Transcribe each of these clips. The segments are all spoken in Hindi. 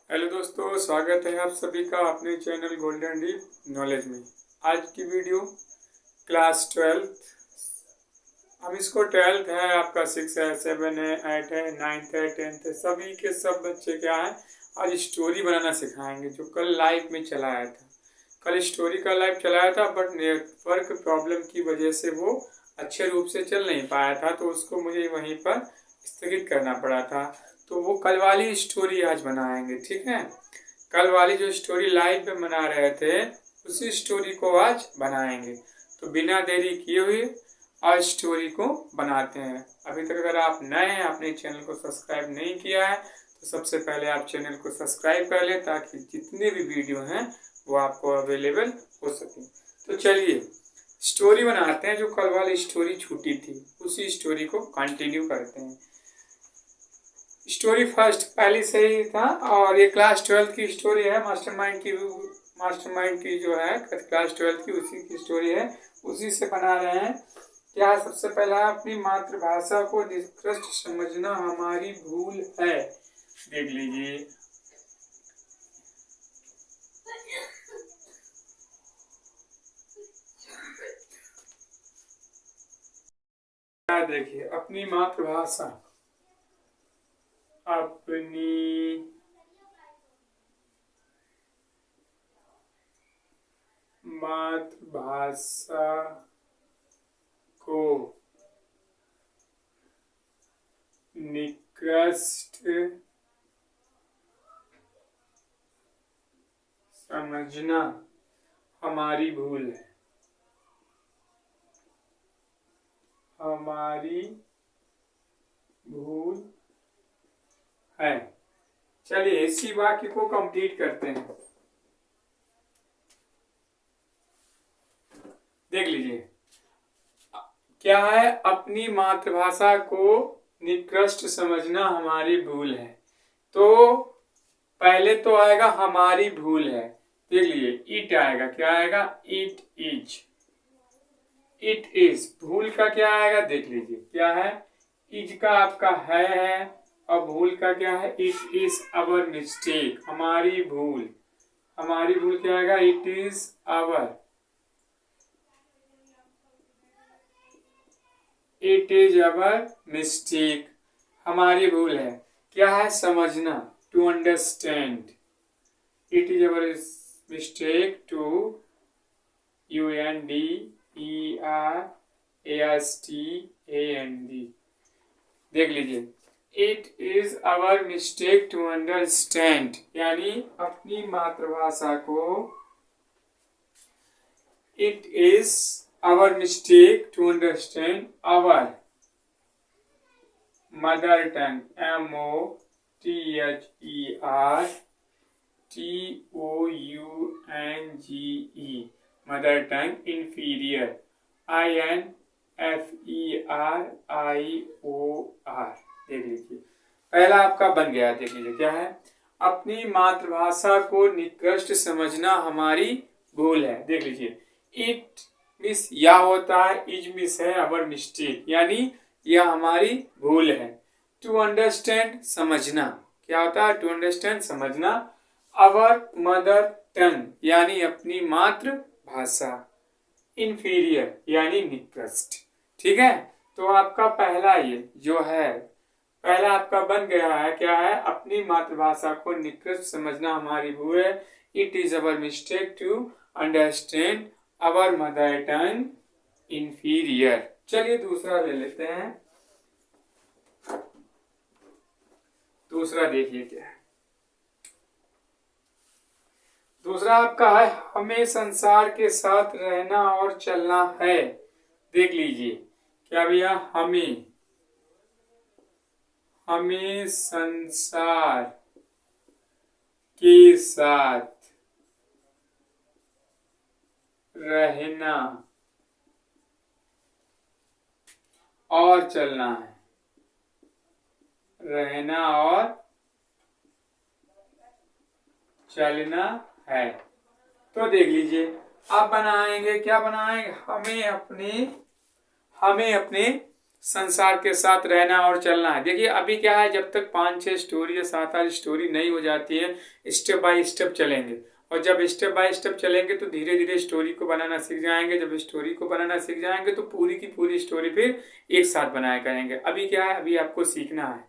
हेलो दोस्तों, स्वागत है आप सभी का अपने चैनल गोल्डन डीप नॉलेज में। आज की वीडियो क्लास 12th, हम इसको 12th है, आपका 6 है, 7 है, 8 है, 9th है, 10th है, सभी के सब बच्चे क्या है आज स्टोरी बनाना सिखाएंगे जो कल लाइव में चलाया था। कल स्टोरी का लाइव चलाया था बट नेटवर्क प्रॉब्लम की वजह से वो अच्छे रूप से चल नहीं पाया था, तो उसको मुझे वहीं पर स्थगित करना पड़ा था। तो वो कल वाली स्टोरी आज बनाएंगे, ठीक है। कल वाली जो स्टोरी लाइव में बना रहे थे उसी स्टोरी को आज बनाएंगे। तो बिना देरी किए हुए आज स्टोरी को बनाते हैं। अभी तक अगर आप नए हैं, अपने चैनल को सब्सक्राइब नहीं किया है, तो सबसे पहले आप चैनल को सब्सक्राइब कर लें ताकि जितने भी वीडियो हैं वो आपको अवेलेबल हो सके। तो चलिए स्टोरी बनाते हैं। जो कल वाली स्टोरी छूटी थी उसी स्टोरी को कंटिन्यू करते हैं। स्टोरी फर्स्ट पहले से ही था और ये क्लास 12 की स्टोरी है। मास्टरमाइंड की जो है क्लास 12 की उसी की स्टोरी है, उसी से बना रहे हैं। क्या सबसे पहला अपनी मातृभाषा को निष्कृष्ट समझना हमारी भूल है, देख लीजिए। देखिए अपनी मातृभाषा, अपनी मातृभाषा को निकृष्ट समझना हमारी भूल है, हमारी भूल है। चलिए इसी वाक्य को कंप्लीट करते हैं। देख लीजिए क्या है, अपनी मातृभाषा को निकृष्ट समझना हमारी भूल है। तो पहले तो आएगा हमारी भूल है, देख लीजिए इट आएगा। क्या आएगा? It is, it is. भूल का क्या आएगा? देख लीजिए क्या है, इज का आपका है और भूल का क्या है? इट इज अवर मिस्टेक, हमारी भूल। हमारी भूल क्या आएगा? It is our, it is our mistake, हमारी भूल है। क्या है? समझना, to understand. It is our mistake to UNDERASTAND। देख लीजिए it is our mistake to understand, यानी अपनी मातृभाषा को it is our mistake to understand our mother tongue, MOTHERTOUNGE, mother tongue, inferior, INFERIOR। देख लीजिए पहला आपका बन गया। देख लीजिए क्या है, अपनी मातृभाषा को निकृष्ट समझना हमारी भूल है। देख लीजिए इट मिस या होता है, इज मिस है अवर मिस्टेक, यानी यह हमारी भूल है। टू अंडरस्टैंड समझना, क्या होता है? टू अंडरस्टैंड समझना। अवर मदर टंग, यानी अपनी मातृभाषा। इंफीरियर यानी निकृष्ट, ठीक है। तो आपका पहला ये जो है, पहला आपका बन गया है। क्या है? अपनी मातृभाषा को निकृष्ट समझना हमारी भूल है। It is our mistake to understand our mother tongue inferior. चलिए दूसरा ले लेते हैं। दूसरा देखिए क्या है। दूसरा आपका है हमें संसार के साथ रहना और चलना है। देख लीजिए क्या भैया, हमें संसार के साथ रहना और चलना है, रहना और चलना है। तो देख लीजिए अब बनाएंगे, क्या बनाएंगे? हमें अपने संसार के साथ रहना और चलना है। देखिए अभी क्या है, जब तक 5-6 स्टोरी या 7-8 स्टोरी नहीं हो जाती है, स्टेप बाय स्टेप चलेंगे, और जब स्टेप बाय स्टेप चलेंगे तो धीरे धीरे स्टोरी को बनाना सीख जाएंगे। जब स्टोरी को बनाना सीख जाएंगे तो पूरी की पूरी स्टोरी फिर एक साथ बनाया करेंगे। अभी क्या है, अभी आपको सीखना है,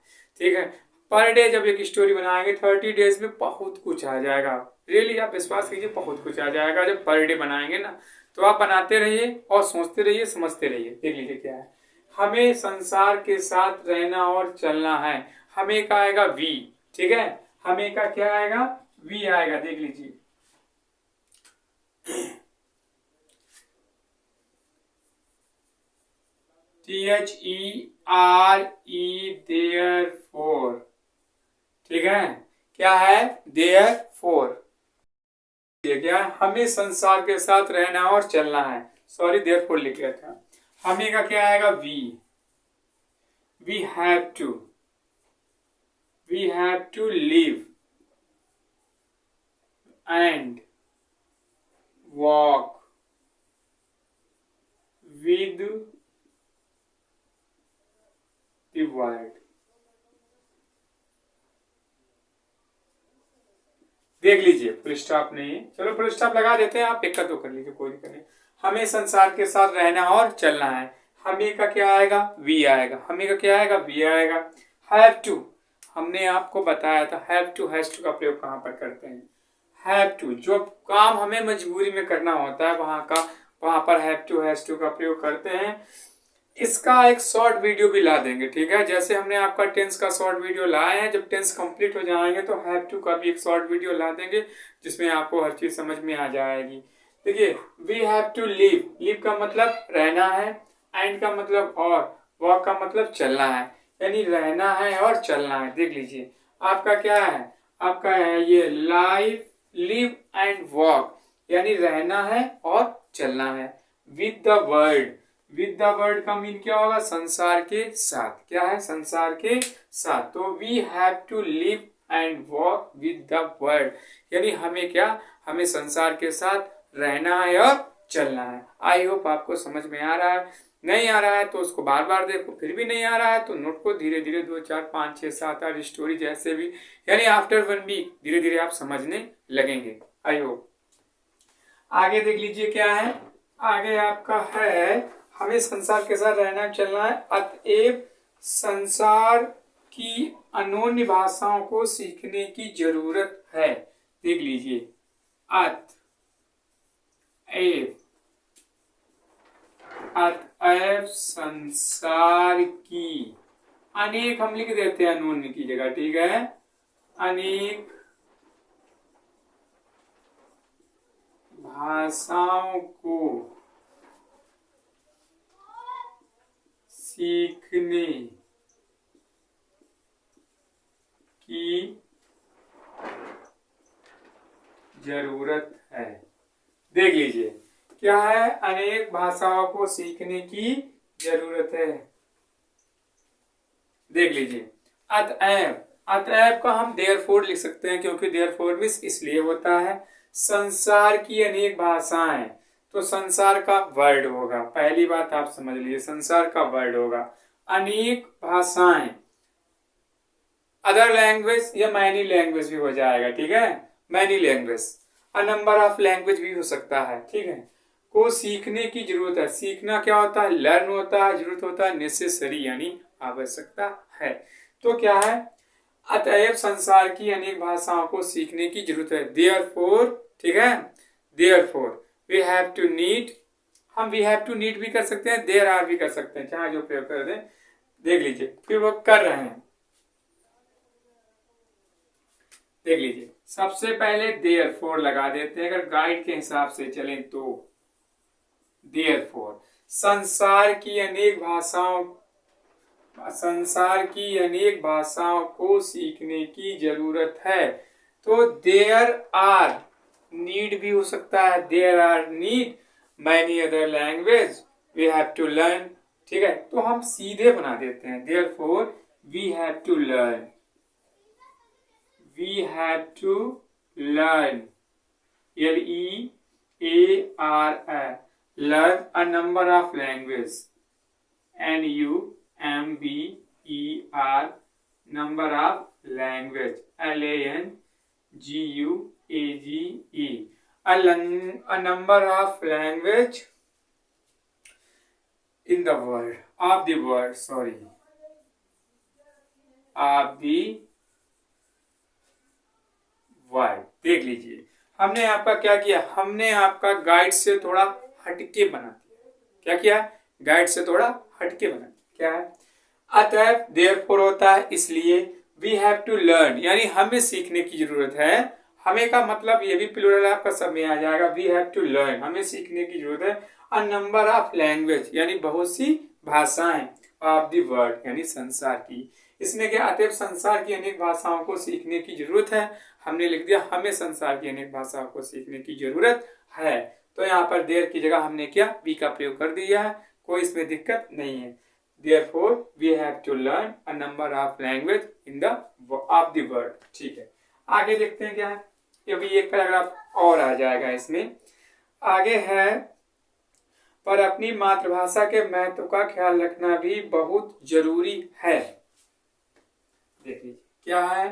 ठीक है। पर डे जब एक स्टोरी बनाएंगे 30 डेज में बहुत कुछ आ जाएगा। रियली आप विश्वास कीजिए, बहुत कुछ आ जाएगा जब पर डे बनाएंगे ना। तो आप बनाते रहिए और सोचते रहिए, समझते रहिए। देख लीजिए क्या है, हमें संसार के साथ रहना और चलना है। हमें का आएगा वी, ठीक है। हमें का क्या आएगा, वी आएगा। देख लीजिए THERE therefore, ठीक है। क्या है, therefore, क्या है, हमें संसार के साथ रहना और चलना है। सॉरी therefore लिख लिया था। हमें का क्या आएगा, we have to live and walk with the world। देख लीजिए फुल स्टॉप नहीं है, चलो फुल स्टॉप लगा देते हैं, आप एक का तो कर लीजिए, कोई दिक्कत नहीं। हमें संसार के साथ रहना और चलना है। हमें का क्या आएगा, वी आएगा। हमें का क्या आएगा, वी आएगा। हैव टू, हमने आपको बताया था हैव टू हैज टू का प्रयोग कहाँ पर करते हैं। हैव टू, जो काम हमें मजबूरी में करना होता है वहां पर हैव टू हैज टू का प्रयोग करते हैं। इसका एक शॉर्ट वीडियो भी ला देंगे, ठीक है। जैसे हमने आपका टेंस का शॉर्ट वीडियो लाए हैं, जब टेंस कंप्लीट हो जाएंगे तो हैव टू का भी एक शॉर्ट वीडियो ला देंगे, जिसमें आपको हर चीज समझ में आ जाएगी। देखिए वी हैव टू लिव का मतलब रहना है, एंड का मतलब और, वॉक का मतलब चलना है, यानी रहना है और चलना है। देख लीजिए आपका क्या है, आपका है ये लिव एंड वॉक, यानी रहना है और चलना है। विद द वर्ल्ड का मीन क्या होगा, संसार के साथ। क्या है, संसार के साथ। तो we have to live and walk with the world, यानी हमें क्या, हमें संसार के साथ रहना है और चलना है। आई होप आपको समझ में आ रहा है। नहीं आ रहा है तो उसको बार बार देखो, फिर भी नहीं आ रहा है तो नोट को धीरे धीरे 2, 4, 5, 6, 7, 8 स्टोरी जैसे भी, यानी आफ्टर 1 वीक धीरे धीरे आप समझने लगेंगे। I hope. आगे देख लीजिए क्या है, आगे आपका है हमें संसार के साथ रहना चलना है। अतएव संसार की अन्योन्य भाषाओं को सीखने की जरूरत है। देख लीजिए अतएव संसार की, अनेक हम लिख देते हैं अन्योन्य की जगह, ठीक है। अनेक भाषाओं को सीखने की जरूरत है। देख लीजिए क्या है, अनेक भाषाओं को सीखने की जरूरत है। देख लीजिए अतएव का हम देयरफॉर लिख सकते हैं, क्योंकि देयरफॉर मींस इसलिए होता है। संसार की अनेक भाषाएं, तो संसार का वर्ड होगा। पहली बात आप समझ लीजिए, संसार का वर्ड होगा। अनेक भाषाएं, अदर लैंग्वेज या मैनी लैंग्वेज भी हो जाएगा, ठीक है। Many language, a number of language भी हो सकता है, ठीक है। को सीखने की जरूरत है। सीखना क्या होता है, लर्न होता है, जरूरत होता है, नेसेसरी यानी आवश्यकता है। तो क्या है, अतएव संसार की अनेक भाषाओं को सीखने की जरूरत है। देयरफॉर, ठीक है। Therefore we have to need, हम वी हैव टू नीड भी कर सकते हैं, देयर आर भी कर सकते हैं, चाहे जो प्रयोग कर दें। देख लीजिए फिर वो कर रहे हैं। देख लीजिए सबसे पहले देयरफॉर लगा देते हैं, अगर गाइड के हिसाब से चलें तो। देयरफॉर संसार की अनेक भाषाओं को सीखने की जरूरत है। तो देयर आर, नीड भी हो सकता है, there are need many other language we have to learn, ठीक है। तो हम सीधे बना देते हैं, therefore we have to learn, we have to learn, learn a number of languages, MBER, number of language, LANGUAGE, a number of language in the world, of the world, sorry, of the word. देख लीजिए, हमने आपका क्या किया, हमने आपका गाइड से थोड़ा हटके बना दिया। क्या किया, गाइड से थोड़ा हटके बना दिया। क्या है, अतः देयरफॉर होता है इसलिए, वी हैव टू लर्न यानी हमें सीखने की जरूरत है। हमें का मतलब ये भी प्लूरल आपका सब में आ जाएगा, वी हैव टू लर्न हमें सीखने की जरूरत है। अ नंबर ऑफ लैंग्वेज यानी बहुत सी भाषाएं, ऑफ द वर्ल्ड यानी संसार की। इसमें क्या, अतः संसार की अनेक भाषाओं को सीखने की जरूरत है। हमने लिख दिया हमें संसार की अनेक भाषाओं को सीखने की जरूरत है। तो यहाँ पर देर की जगह हमने क्या, वी का प्रयोग कर दिया है, कोई इसमें दिक्कत नहीं है। Therefore, we have to learn a number of language in the of the world। ठीक है, आगे देखते हैं क्या है। ये भी एक पैराग्राफ और आ जाएगा इसमें। आगे है, पर अपनी मातृभाषा के महत्व का ख्याल रखना भी बहुत जरूरी है। देखिए क्या है,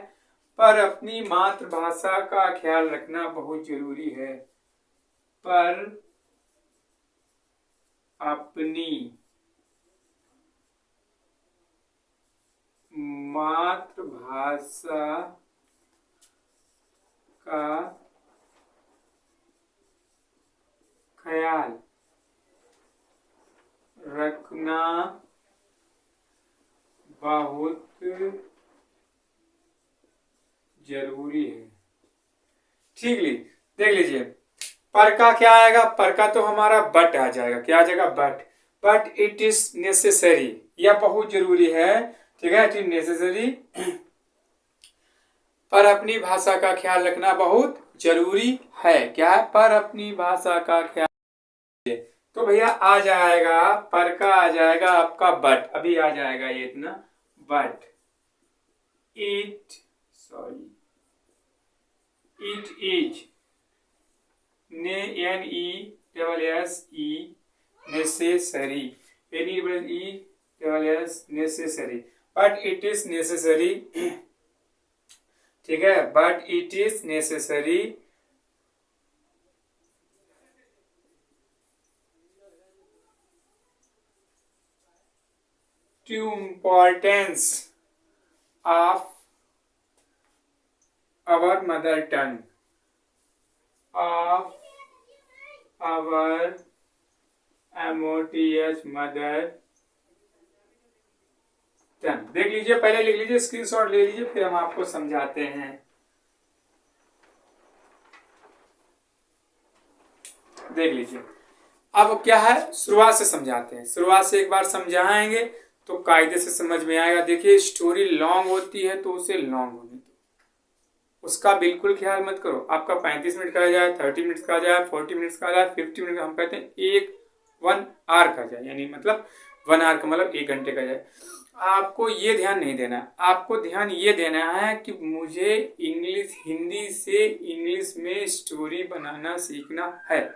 पर अपनी मातृभाषा का ख्याल रखना बहुत जरूरी है। पर अपनी मातृभाषा का ख्याल रखना बहुत जरूरी है। ठीक ली, देख लीजिए, पर का क्या आएगा, पर का तो हमारा बट आ जाएगा। क्या आ जाएगा, but. But it is necessary, यह बहुत जरूरी है। ठीक है, इट इज नेसेसरी, पर अपनी भाषा का ख्याल रखना बहुत जरूरी है। क्या है, पर अपनी भाषा का ख्याल। तो भैया आ जाएगा, पर का आ जाएगा आपका बट, अभी आ जाएगा ये इतना, but it is necessary, necessary, but it is necessary. ठीक है, but it is necessary to importance of our mother tongue, of our MOTH mother tongue। देख लीजिए, पहले लिख लीजिए, स्क्रीनशॉट ले लीजिए, फिर हम आपको समझाते हैं। देख लीजिए, अब क्या है, शुरुआत से समझाते हैं। शुरुआत से एक बार समझाएंगे तो कायदे से समझ में आएगा। देखिए, स्टोरी लॉन्ग होती है तो उसे लॉन्ग होने दो, उसका बिल्कुल ख्याल मत करो। आपका 35 मिनट का आ जाए, 30 मिनट का आ जाए, 40 मिनट का आ जाए, 50 मिनट का, हम कहते हैं 1 आवर का जाए, यानी मतलब 1 आवर का मतलब 1 घंटे का जाए। आपको ये ध्यान नहीं देना, आपको ध्यान ये देना है कि मुझे हिंदी से इंग्लिश में स्टोरी बनाना सीखना है।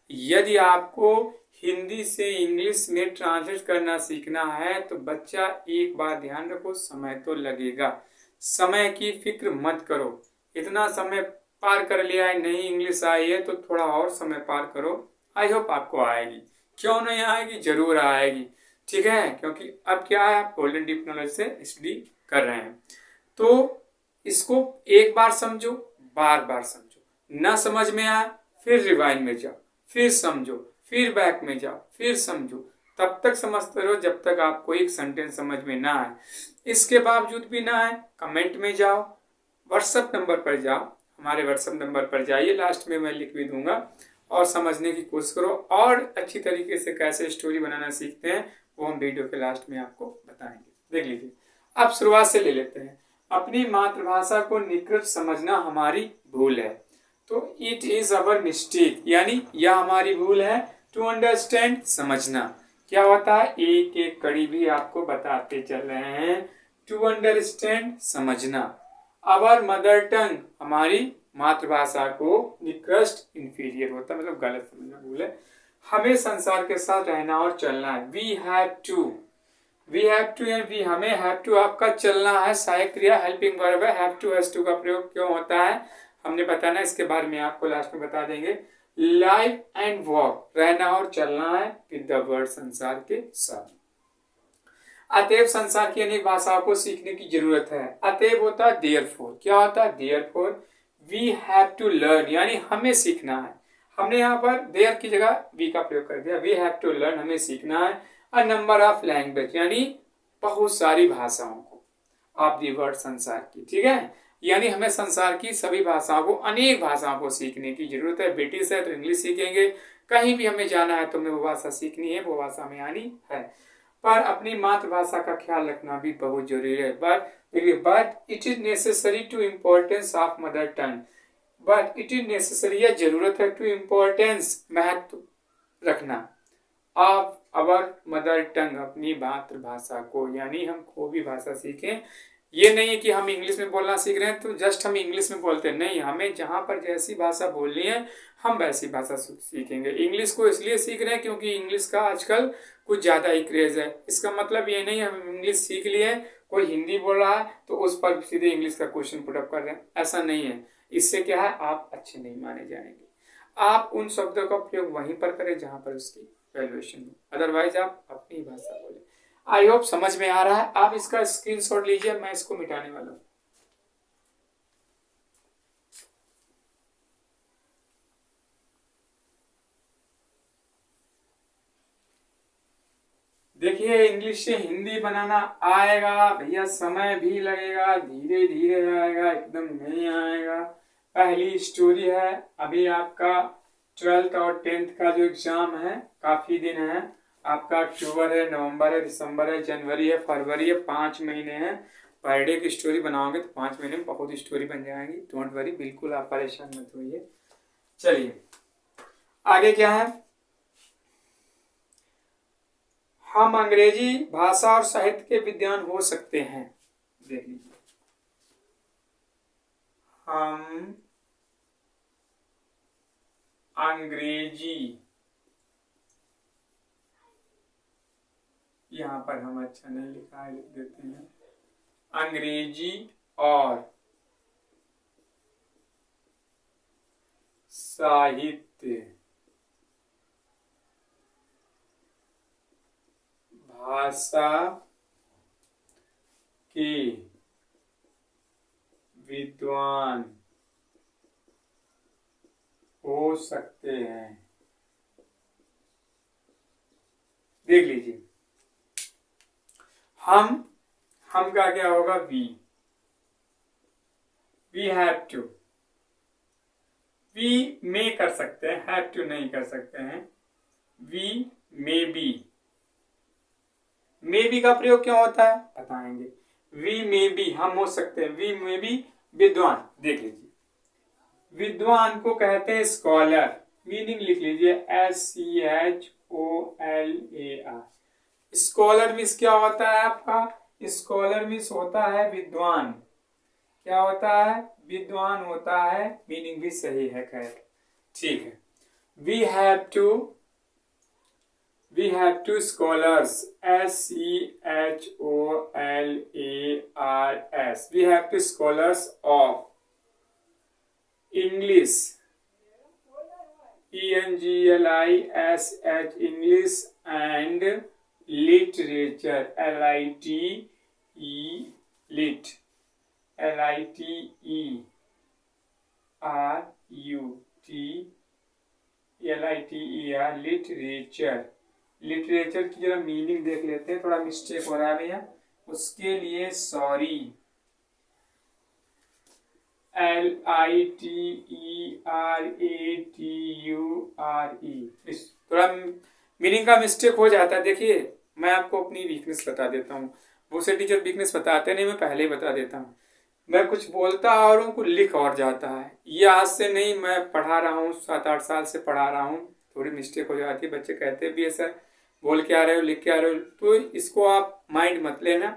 यदि आपको हिंदी से इंग्लिश में ट्रांसलेट करना सीखना है तो बच्चा एक बार ध्यान रखो, समय तो लगेगा। समय की फिक्र मत करो, इतना समय पार कर लिया है, नहीं इंग्लिश आई है तो थोड़ा और समय पार करो। आई होप आपको आएगी, क्यों नहीं आएगी, जरूर आएगी। ठीक है, क्योंकि अब क्या है, आप गोल्डन डीप नॉलेज से स्टडी कर रहे हैं। तो इसको एक बार समझो, बार बार समझो, ना समझ में आए फिर रिवाइंड में जाओ, फिर समझो, फिर बैक में जाओ, फिर समझो, तब तक समझते रहो जब तक आपको एक सेंटेंस समझ में ना आए। इसके बावजूद भी ना आए, कमेंट में जाओ, व्हाट्सएप नंबर पर जाओ, हमारे व्हाट्सएप नंबर पर जाइए, लास्ट में मैं लिख भी दूंगा, और समझने की कोशिश करो। और अच्छी तरीके से कैसे स्टोरी बनाना सीखते हैं वो हम वीडियो के लास्ट में आपको बताएंगे। देख लीजिए, अब शुरुआत से ले लेते हैं। अपनी मातृभाषा को निकृष्ट समझना हमारी भूल है। तो इट इज अवर मिस्टेक, यानी यह हमारी भूल है। टू अंडरस्टैंड, समझना। क्या होता है, एक एक कड़ी भी आपको बताते चल रहे हैं। टू अंडरस्टैंड, समझना। अवर मदर टंग, हमारी मातृभाषा को निकृष्ट, इंफीरियर होता है, मतलब गलत समझना, भूल है। हमें संसार के साथ रहना और चलना है। We have we have to या वी हमें, हैव टू आपका चलना है, सहायक क्रिया हेल्पिंग वर्ब है। हैव टू हैज टू का प्रयोग क्यों होता है हमने बताना, इसके बारे में आपको लास्ट में बता देंगे। लाइव एंड वॉक, रहना और चलना है विद द वर्ड, संसार के साथ। अतएव संसार की अनेक भाषाओं को सीखने की जरूरत है। अतएव होता है देयरफॉर, क्या होता है therefore, we have to learn, यानी हमें सीखना है। हमने यहाँ पर देयर की जगह वी का प्रयोग कर दिया। वी हैव टू लर्न, हमें सीखना है। अ नंबर ऑफ लैंग्वेज, यानी बहुत सारी भाषाओं को, ऑफ दी वर्ल्ड, संसार की, ठीक है। यानी हमें संसार की सभी भाषाओं को, अनेक भाषाओं को सीखने की जरूरत है। ब्रिटिश है तो इंग्लिश सीखेंगे, कहीं भी हमें जाना है तो हमें वो भाषा सीखनी है, वो भाषा हमें आनी है। पर अपनी मातृभाषा का ख्याल रखना भी बहुत जरूरी है। But it is necessary to importance of mother tongue, but it is necessary, यह जरूरत है, टू इम्पोर्टेंस, महत्व रखना, ऑफ अवर मदर टंग, अपनी मातृभाषा को, यानी हम कोई भी भाषा सीखें। ये नहीं है कि हम इंग्लिश में बोलना सीख रहे हैं तो जस्ट हम इंग्लिश में बोलते हैं, नहीं, हमें जहां पर जैसी भाषा बोलनी है हम वैसी भाषा सीखेंगे। इंग्लिश को इसलिए सीख रहे हैं क्योंकि इंग्लिश का आजकल कुछ ज्यादा ही क्रेज है। इसका मतलब ये नहीं हम इंग्लिश सीख लिए, कोई हिंदी बोल रहा है तो उस पर सीधे इंग्लिश का क्वेश्चन पुटअप कर रहे हैं, ऐसा नहीं है। इससे क्या है, आप अच्छे नहीं माने जाएंगे। आप उन शब्दों का प्रयोग वहीं पर करें जहां पर उसकी वैल्यूएशन हो, अदरवाइज आप अपनी भाषा बोले। आई होप समझ में आ रहा है। आप इसका स्क्रीनशॉट लीजिए, मैं इसको मिटाने वाला हूं। देखिए, इंग्लिश से हिंदी बनाना आएगा भैया, समय भी लगेगा, धीरे धीरे आएगा, एकदम नहीं आएगा। पहली स्टोरी है, अभी आपका 12th और 10th का जो एग्जाम है, काफी दिन है आपका। अक्टूबर है, नवंबर है, दिसंबर है, जनवरी है, फरवरी है, 5 महीने हैं। पर डे की स्टोरी बनाओगे तो 5 महीने में बहुत स्टोरी बन जाएंगी। डोंट वरी, बिल्कुल आप परेशान मत होइए। चलिए आगे क्या है, हम अंग्रेजी भाषा और साहित्य के विद्वान हो सकते हैं। देख लीजिए, हम अंग्रेजी, यहाँ पर हम अच्छा नहीं लिखा है, लिख देते हैं अंग्रेजी और साहित्य भाषा के विद्वान हो सकते हैं। देख लीजिए, हम का क्या होगा, we have to, we may कर सकते हैं, हैव टू नहीं कर सकते हैं। वी मे बी का प्रयोग क्यों होता है बताएंगे। वी मे बी, हम हो सकते हैं, वी मे बी विद्वान। देख लीजिए, विद्वान को कहते हैं स्कॉलर, मीनिंग लिख लीजिए SCHOLAR। स्कॉलर मीन्स क्या होता है आपका, स्कॉलर मीन्स होता है विद्वान। क्या होता है, विद्वान होता है, मीनिंग भी सही है, खैर ठीक है। We have to scholars, SCHOLARS, we have two scholars of English, ENGLISH, English and literature, LITERATURE, literature। Literature की जरा मीनिंग देख लेते हैं, थोड़ा मिस्टेक हो रहा है भैया, उसके लिए सॉरी। LITERATURE, थोड़ा मीनिंग का मिस्टेक हो जाता है। देखिए, मैं आपको अपनी वीकनेस बता देता हूँ, दूसरे टीचर वीकनेस बताते नहीं, मैं पहले ही बता देता हूँ। मैं कुछ बोलता और उनको लिख और जाता है। ये आज से नहीं, मैं पढ़ा रहा हूँ, 7-8 साल से पढ़ा रहा हूँ, थोड़ी मिस्टेक हो जाती है। बच्चे कहते भी है सर बोल के आ रहे हो, लिख के आ रहे हो, तो इसको आप माइंड मत लेना,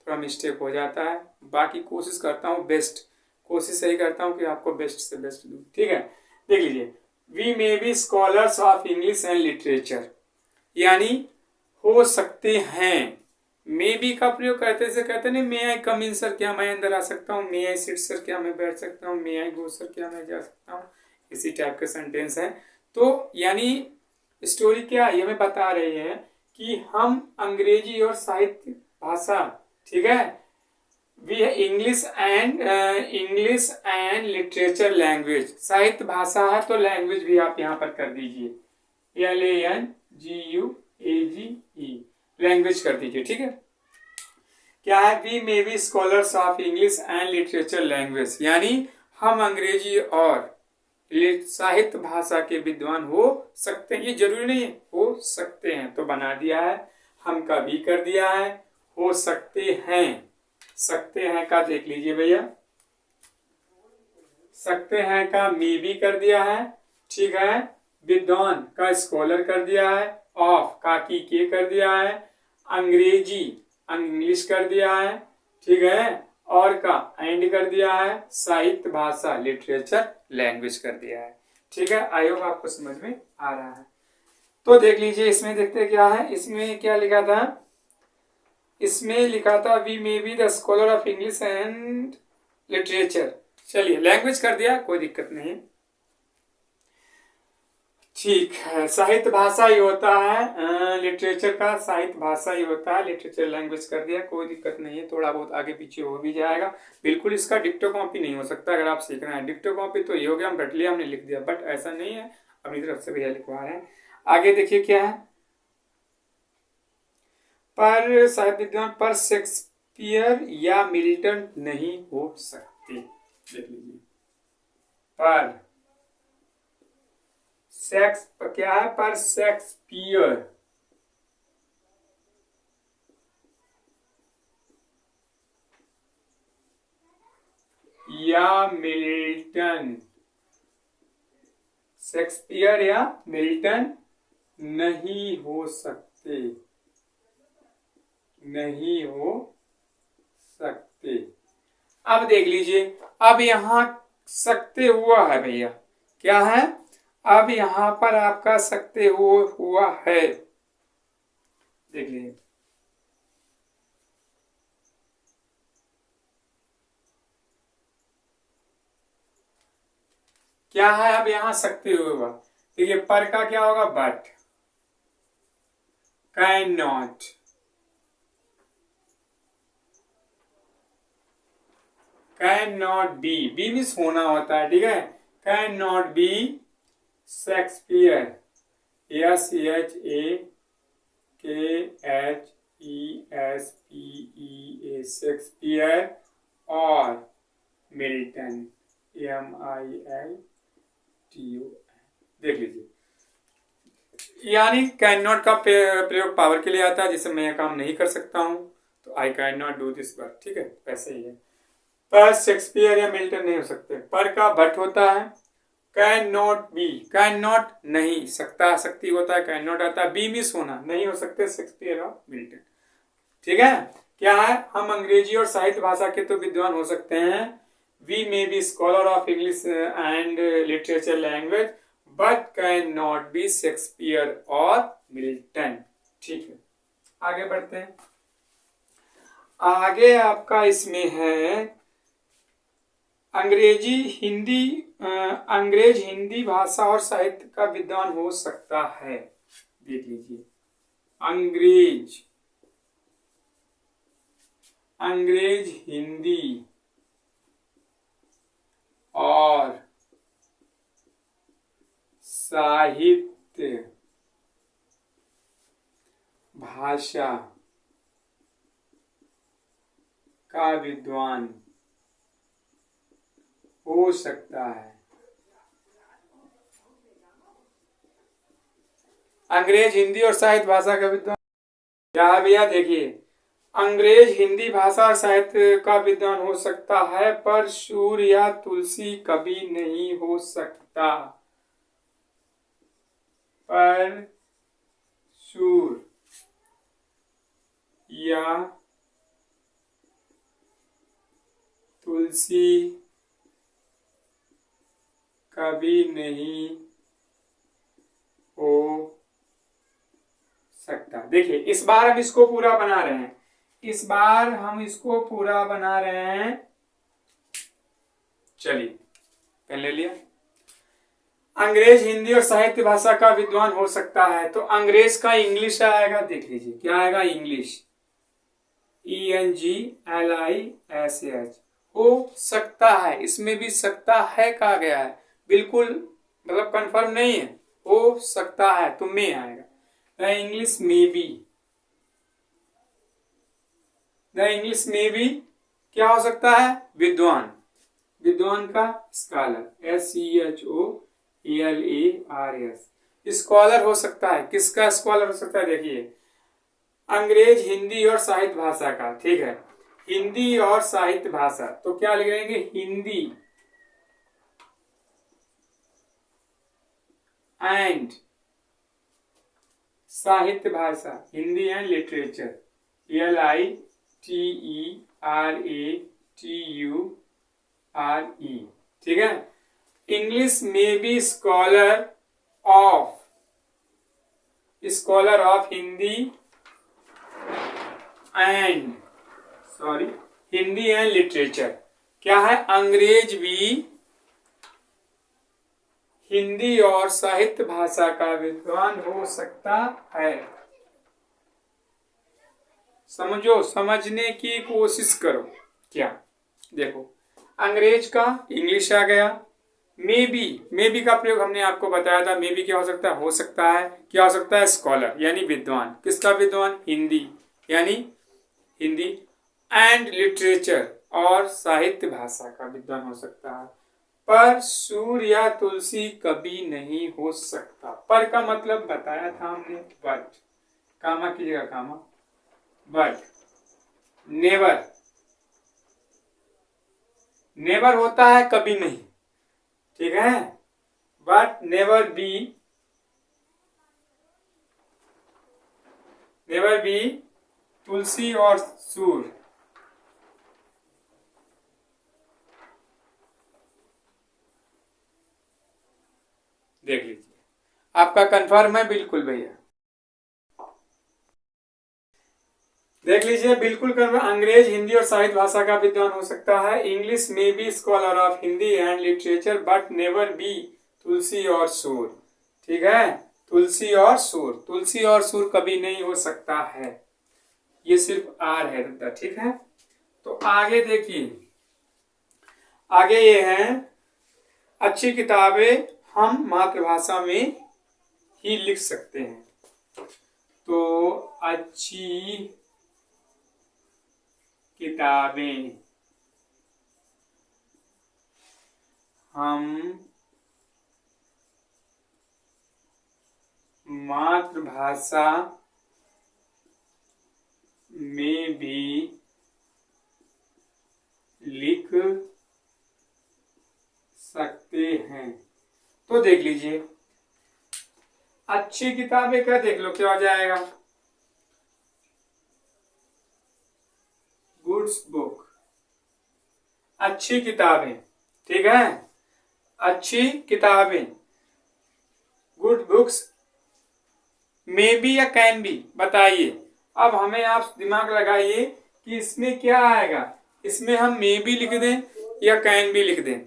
थोड़ा मिस्टेक हो जाता है। बाकी कोशिश करता हूँ बेस्ट, कोशिश यही करता हूँ कि आपको बेस्ट से बेस्ट दूँ, ठीक है। देख लीजिए, we may be scholars of English and literature, यानी हो सकते हैं, मे बी का प्रयोग करते से कहते नहीं, मे आई कम इन सर, क्या मैं अंदर आ सकता हूँ, मे आई सिट सर, क्या मैं बैठ सकता हूँ, मे आई गो सर, क्या मैं जा सकता हूँ, इसी टाइप के सेंटेंस है। तो यानी स्टोरी क्या ये हमें बता रही है कि हम अंग्रेजी और साहित्य भाषा, ठीक है, वी है इंग्लिश एंड लिटरेचर लैंग्वेज, साहित्य भाषा है तो लैंग्वेज भी आप यहाँ पर कर दीजिए, LANGUAGE, लैंग्वेज कर दीजिए, ठीक है। क्या है, we may be scholars of English and literature language, यानी हम अंग्रेजी और साहित्य भाषा के विद्वान हो सकते हैं, ये जरूरी नहीं है, हो सकते हैं तो बना दिया है, हम का भी कर दिया है, हो सकते हैं का देख लीजिए भैया, सकते हैं का मी भी कर दिया है, ठीक है, विद्वान का स्कॉलर कर दिया है, ऑफ का की के कर दिया है, अंग्रेजी इंग्लिश कर दिया है, ठीक है, और का एंड कर दिया है, साहित्य भाषा लिटरेचर लैंग्वेज कर दिया है, ठीक है। आई होप आपको समझ में आ रहा है। तो देख लीजिए इसमें देखते क्या है, इसमें क्या लिखा था, इसमें लिखा था we may be the scholar of English and literature, चलिए लैंग्वेज कर दिया, कोई दिक्कत नहीं, ठीक है। साहित्य भाषा ही होता है, लिटरेचर का साहित्य भाषा ही होता है, लिटरेचर लैंग्वेज कर दिया, कोई दिक्कत नहीं है, थोड़ा बहुत आगे पीछे हो भी जाएगा, बिल्कुल इसका डिक्टो कॉपी नहीं हो सकता अगर आप सीख रहे हैं, डिक्टो कॉपी तो ये हो गया हम रट लिया हमने लिख दिया, बट ऐसा नहीं है, अपनी तरफ से भैया लिखवा रहे हैं। आगे देखिए क्या है, पर साहित्य विद्वान पर शेक्सपियर या मिल्टन नहीं हो सकते, देख लीजिए, पर क्या है, पर शेक्सपियर या मिल्टन, शेक्सपियर या मिल्टन नहीं हो सकते, नहीं हो सकते। अब देख लीजिए, अब यहां सकते हुआ है भैया, क्या है, अब यहां पर आपका सकते हुआ है, देख लीजिए, क्या है, अब यहां सकते हुआ, देखिए पर का क्या होगा, but, can not, can not B means होना होता है, ठीक है, can not be Shakespeare, SHAKHESPEA, Shakespeare, और मिल्टन, MILTON, देख लीजिए, यानी कैन नॉट का प्रयोग पावर के लिए आता है, जिससे मैं यह काम नहीं कर सकता हूं, तो I can not do this work, ठीक है, वैसे ही है। पर शेक्सपियर या मिल्टन नहीं हो सकते, पर का बट होता है, can not B, can not नहीं, सकता शक्ति होता है, कैन नॉट आता है, बी मिस होना, नहीं हो सकते शेक्सपियर और मिल्टन, ठीक है। क्या है, हम अंग्रेजी और साहित्य भाषा के तो विद्वान हो सकते हैं, we may be scholar of English and literature language, but can not be Shakespeare और मिल्टन, ठीक है। आगे बढ़ते हैं, आगे आपका इसमें है अंग्रेज हिंदी भाषा और साहित्य का विद्वान हो सकता है, देख लीजिए, अंग्रेज हिंदी और साहित्य भाषा का विद्वान हो सकता है, अंग्रेज हिंदी और साहित्य भाषा का विद्वान, क्या है भैया, देखिए, अंग्रेज हिंदी भाषा और साहित्य का विद्वान हो सकता है, पर सूर या तुलसी कभी नहीं हो सकता, पर सूर या तुलसी कभी नहीं हो सकता। देखिए इस बार हम इसको पूरा बना रहे हैं, इस बार हम इसको पूरा बना रहे हैं। चलिए, पेन ले लिया। अंग्रेज हिंदी और साहित्य भाषा का विद्वान हो सकता है, तो अंग्रेज का इंग्लिश आएगा, देख लीजिए क्या आएगा, इंग्लिश, ENGLISH। हो सकता है, इसमें भी सकता है कहा गया है, बिल्कुल मतलब कंफर्म नहीं है, हो सकता है तो में आएगा। द इंग्लिश में बी, द इंग्लिश में भी क्या हो सकता है, विद्वान, विद्वान का स्कॉलर, SCHOLARS, स्कॉलर हो सकता है। किसका स्कॉलर हो सकता है, देखिए अंग्रेज हिंदी और साहित्य भाषा का, ठीक है, हिंदी और साहित्य भाषा, तो क्या लिख लेंगे, हिंदी एंड साहित्य भाषा, हिंदी एंड लिटरेचर, LITERATURE, ठीक है। इंग्लिश में be scholar of Hindi and literature, क्या है, अंग्रेज भी हिंदी और साहित्य भाषा का विद्वान हो सकता है। समझो, समझने की कोशिश करो। क्या, देखो अंग्रेज का इंग्लिश आ गया, मे बी का प्रयोग हमने आपको बताया था, मे बी क्या हो सकता है, क्या हो सकता है, स्कॉलर यानी विद्वान, किसका विद्वान, हिंदी यानी हिंदी, एंड लिटरेचर और साहित्य भाषा का विद्वान हो सकता है, पर सूर्य या तुलसी कभी नहीं हो सकता। पर का मतलब बताया था हमने, बट, कामा की जगह कामा, बट नेवर होता है, कभी नहीं, ठीक है, बट नेवर बी तुलसी और सूर्य, देख लीजिए, आपका कंफर्म है, बिल्कुल भैया, देख लीजिए, बिल्कुल कंफर्म। अंग्रेज हिंदी और साहित्य भाषा का विद्वान हो सकता है, इंग्लिश में be scholar of Hindi and literature, but never be Tulsi और सूर्य, ठीक है, तुलसी और सूर्य कभी नहीं हो सकता है, ये सिर्फ आर है, ठीक है। तो आगे देखिए, आगे ये है, अच्छी किताबें हम मातृभाषा में ही लिख सकते हैं, तो अच्छी किताबें हम मातृभाषा में भी लिख सकते हैं। तो देख लीजिए, अच्छी किताबें का देख लो क्या हो जाएगा, गुड्स बुक, अच्छी किताबें, ठीक है, अच्छी किताबें, गुड बुक्स, मे बी या कैन बी, बताइए। अब हमें आप दिमाग लगाइए कि इसमें क्या आएगा, इसमें हम मे बी लिख दें या कैन बी लिख दें।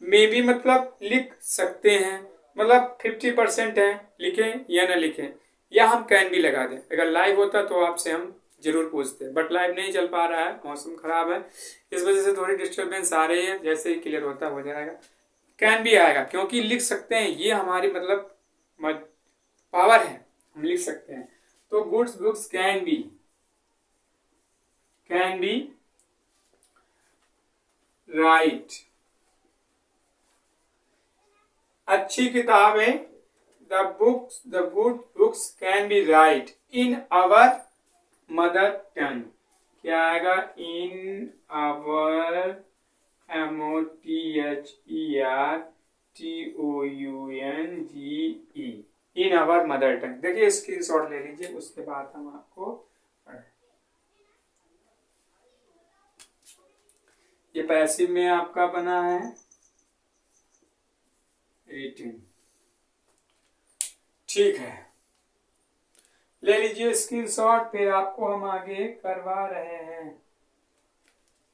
मे बी मतलब लिख सकते हैं, मतलब 50% है, लिखें या ना लिखें, या हम कैन बी लगा दें। अगर लाइव होता तो आपसे हम जरूर पूछते, बट लाइव नहीं चल पा रहा है, मौसम खराब है, इस वजह से थोड़ी डिस्टर्बेंस आ रही है, जैसे ही क्लियर होता हो जाएगा। कैन बी आएगा क्योंकि लिख सकते हैं, ये हमारी मतलब पावर है, हम लिख सकते हैं। तो goods books can be right, अच्छी किताबें, the good books can be right in our mother tongue, क्या आएगा, in our MOTHERTOUNGE, in our mother tongue. देखिए स्क्रीनशॉट ले लीजिए, उसके बाद हम आपको पढ़ें। ये पैसिव में आपका बना है 18, ठीक है। ले लीजिए स्क्रीनशॉट, फिर आपको हम आगे करवा रहे हैं।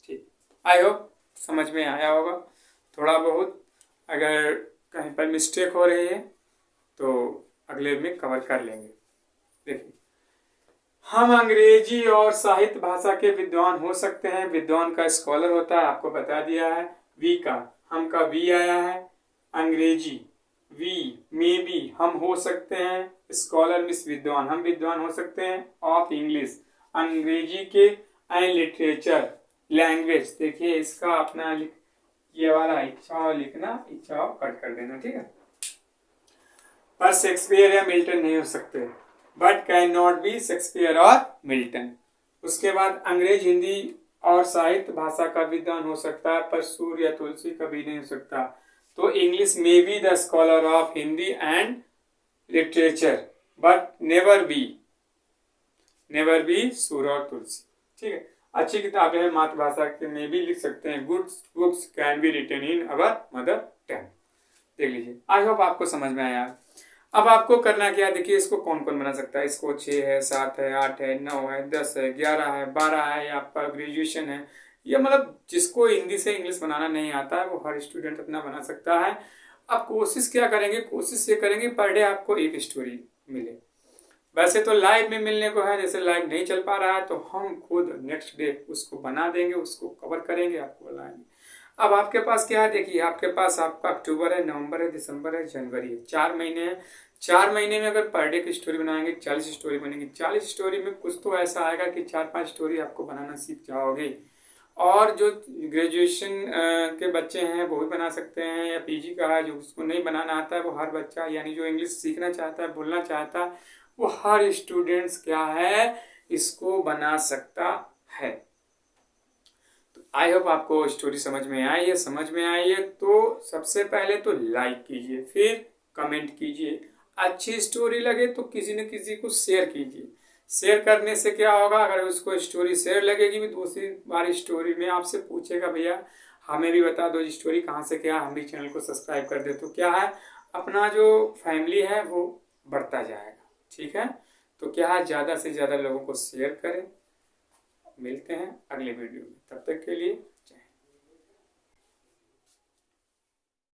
ठीक, आई होप समझ में आया होगा थोड़ा बहुत। अगर कहीं पर मिस्टेक हो रही है तो अगले में कवर कर लेंगे। देखिए, हम अंग्रेजी और साहित्य भाषा के विद्वान हो सकते हैं। विद्वान का स्कॉलर होता है, आपको बता दिया है। वी का, हम का वी आया है। अंग्रेजी वी, मे बी हम हो सकते हैं। स्कॉलर मीन्स विद्वान, हम विद्वान हो सकते हैं। ऑफ इंग्लिश, अंग्रेजी के। And literature, language. देखिए इसका अपना ये वाला इच्छा लिखना, इच्छा कट कर देना, ठीक है। पर शेक्सपियर या मिल्टन नहीं हो सकते, but can not be Shakespeare और मिल्टन। उसके बाद अंग्रेज, हिंदी और साहित्य भाषा का विद्वान हो सकता है, पर सूर्य या तुलसी कभी नहीं हो सकता। तो English may be the scholar of Hindi and literature, but never be Surya और तुलसी, ठीक है। अच्छी किताबें हैं मातृभाषा के में भी लिख सकते हैं। Good books can be written in our mother tongue. देख लीजिए, आई होप आपको समझ में आया। अब आपको करना क्या, देखिए इसको कौन कौन बना सकता है। इसको 6 है, 7 है, 8 है, 9 है, 10 है, 11 है, 12 है, या आपका ग्रेजुएशन है। ये मतलब जिसको हिंदी से इंग्लिश बनाना नहीं आता है वो हर स्टूडेंट अपना बना सकता है। अब कोशिश क्या करेंगे, कोशिश ये करेंगे पर डे आपको एक स्टोरी मिले। वैसे तो लाइव में मिलने को है, जैसे लाइव नहीं चल पा रहा है तो हम खुद नेक्स्ट डे उसको बना देंगे, उसको कवर करेंगे, आपको बताएंगे। अब आपके पास क्या है, देखिए आपके पास आपका अक्टूबर है, नवंबर है, दिसंबर है, जनवरी है, 4 महीने हैं। 4 महीने में अगर पर डे की स्टोरी बनाएंगे 40 स्टोरी बनेगी। 40 स्टोरी में कुछ तो ऐसा आएगा कि 4-5 स्टोरी आपको बनाना सीख जाओगे। और जो ग्रेजुएशन के बच्चे हैं वो भी बना सकते हैं, या पीजी का है जो उसको नहीं बनाना आता है, वो हर बच्चा यानी जो इंग्लिश सीखना चाहता है, बोलना चाहता है, वो हर स्टूडेंट्स क्या है इसको बना सकता है। तो आई होप आपको स्टोरी समझ में आई है। समझ में आई है तो सबसे पहले तो लाइक कीजिए, फिर कमेंट कीजिए। अच्छी स्टोरी लगे तो किसी न किसी को शेयर कीजिए। शेयर करने से क्या होगा, अगर उसको स्टोरी शेयर लगेगी भी दूसरी बार स्टोरी में आपसे पूछेगा भैया हमें भी बता दो स्टोरी कहाँ से, क्या हम भी चैनल को सब्सक्राइब कर दे, तो क्या है अपना जो फैमिली है वो बढ़ता जाएगा, ठीक है। तो क्या है ज़्यादा से ज़्यादा लोगों को शेयर करें। मिलते हैं अगले वीडियो में, तब तक के लिए